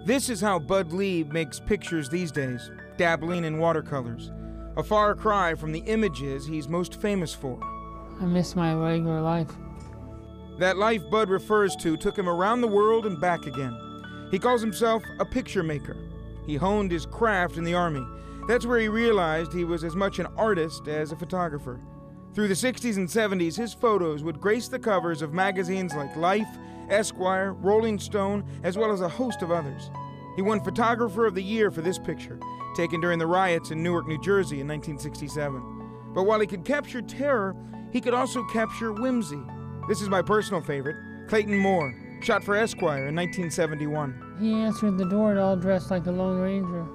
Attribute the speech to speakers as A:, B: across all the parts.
A: This is how Bud Lee makes pictures these days, dabbling in watercolors. A far cry from the images he's most famous for.
B: I miss my regular life.
A: That life Bud refers to took him around the world and back again. He calls himself a picture maker. He honed his craft in the Army. That's where he realized he was as much an artist as a photographer. Through the 60s and 70s, his photos would grace the covers of magazines like Life, Esquire, Rolling Stone, as well as a host of others. He won Photographer of the Year for this picture, taken during the riots in Newark, New Jersey in 1967. But while he could capture terror, he could also capture whimsy. This is my personal favorite, Clayton Moore, shot for Esquire in 1971.
B: He answered the door all dressed like the Lone Ranger.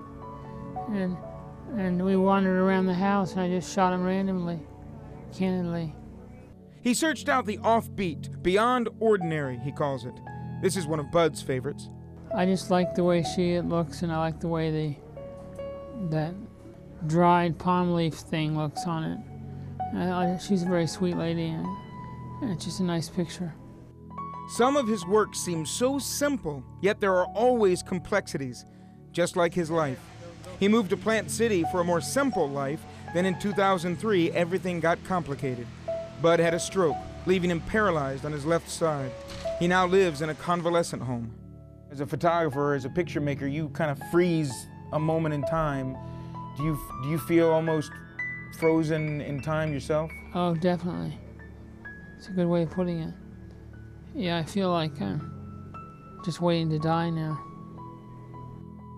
B: And we wandered around the house, and I just shot him randomly, candidly.
A: He searched out the offbeat, beyond ordinary, he calls it. This is one of Bud's favorites.
B: I just like the way it looks, and I like the way that dried palm leaf thing looks on it. She's a very sweet lady, and it's just a nice picture.
A: Some of his work seems so simple, yet there are always complexities, just like his life. He moved to Plant City for a more simple life, then in 2003, everything got complicated. Bud had a stroke, leaving him paralyzed on his left side. He now lives in a convalescent home. As a photographer, as a picture maker, you kind of freeze a moment in time. Do you feel almost frozen in time yourself?
B: Oh, definitely. It's a good way of putting it. Yeah, I feel like I'm just waiting to die now.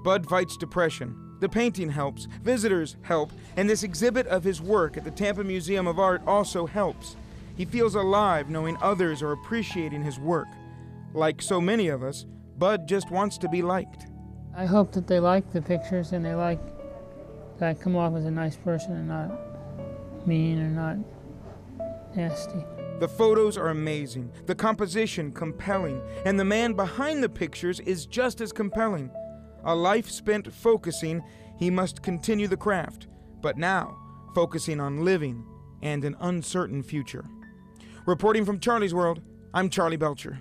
A: Bud fights depression. The painting helps, visitors help, and this exhibit of his work at the Tampa Museum of Art also helps. He feels alive knowing others are appreciating his work. Like so many of us, Bud just wants to be liked.
B: I hope that they like the pictures and they like that I come off as a nice person and not mean or not nasty.
A: The photos are amazing, the composition compelling, and the man behind the pictures is just as compelling. A life spent focusing, he must continue the craft, but now focusing on living and an uncertain future. Reporting from Charlie's World, I'm Charlie Belcher.